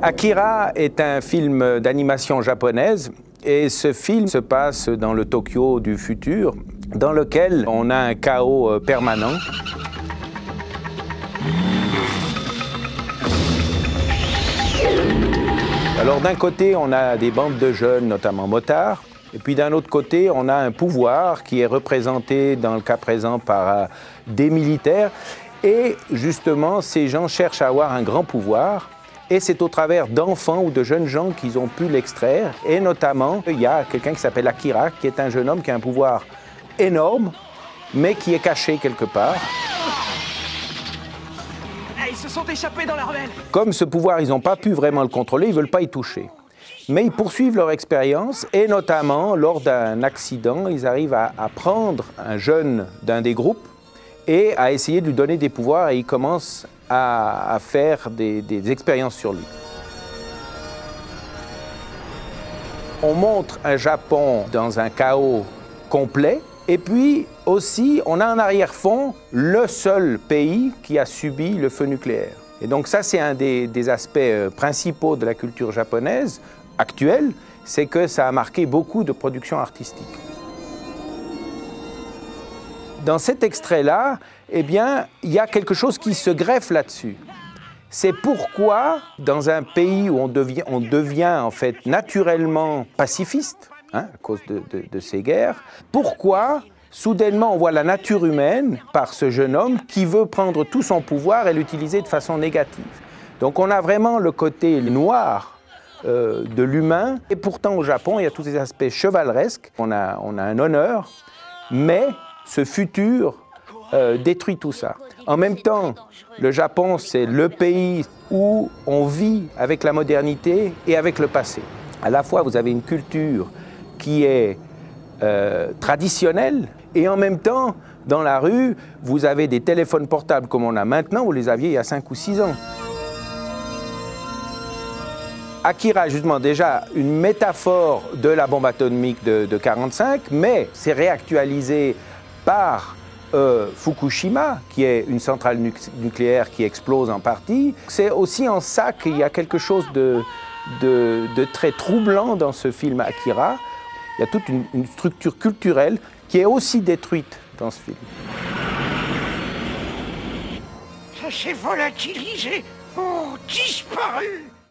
Akira est un film d'animation japonaise et ce film se passe dans le Tokyo du futur, dans lequel on a un chaos permanent. Alors d'un côté, on a des bandes de jeunes, notamment motards, et puis d'un autre côté, on a un pouvoir qui est représenté dans le cas présent par des militaires. Et justement, ces gens cherchent à avoir un grand pouvoir. Et c'est au travers d'enfants ou de jeunes gens qu'ils ont pu l'extraire. Et notamment, il y a quelqu'un qui s'appelle Akira, qui est un jeune homme qui a un pouvoir énorme, mais qui est caché quelque part. Ils se sont échappés dans la ruelle. Comme ce pouvoir, ils n'ont pas pu vraiment le contrôler, ils ne veulent pas y toucher. Mais ils poursuivent leur expérience et notamment, lors d'un accident, ils arrivent à prendre un jeune d'un des groupes et à essayer de lui donner des pouvoirs et ils commencent à faire des expériences sur lui. On montre un Japon dans un chaos complet et puis aussi on a en arrière-fond le seul pays qui a subi le feu nucléaire. Et donc ça c'est un des aspects principaux de la culture japonaise actuelle, c'est que ça a marqué beaucoup de productions artistiques. Dans cet extrait-là, eh bien, il y a quelque chose qui se greffe là-dessus. C'est pourquoi, dans un pays où on devient en fait naturellement pacifiste, à cause de ces guerres, pourquoi soudainement on voit la nature humaine par ce jeune homme qui veut prendre tout son pouvoir et l'utiliser de façon négative. Donc on a vraiment le côté noir de l'humain, et pourtant au Japon il y a tous ces aspects chevaleresques, on a un honneur, mais ce futur détruit tout ça. En même temps, le Japon, c'est le pays où on vit avec la modernité et avec le passé. À la fois, vous avez une culture qui est traditionnelle et en même temps, dans la rue, vous avez des téléphones portables comme on a maintenant, vous les aviez il y a 5 ou 6 ans. Akira, justement, déjà une métaphore de la bombe atomique de 1945, mais c'est réactualisé par Fukushima, qui est une centrale nucléaire qui explose en partie. C'est aussi en ça qu'il y a quelque chose de très troublant dans ce film Akira. Il y a toute une structure culturelle qui est aussi détruite dans ce film. Ça s'est volatilisé, disparu.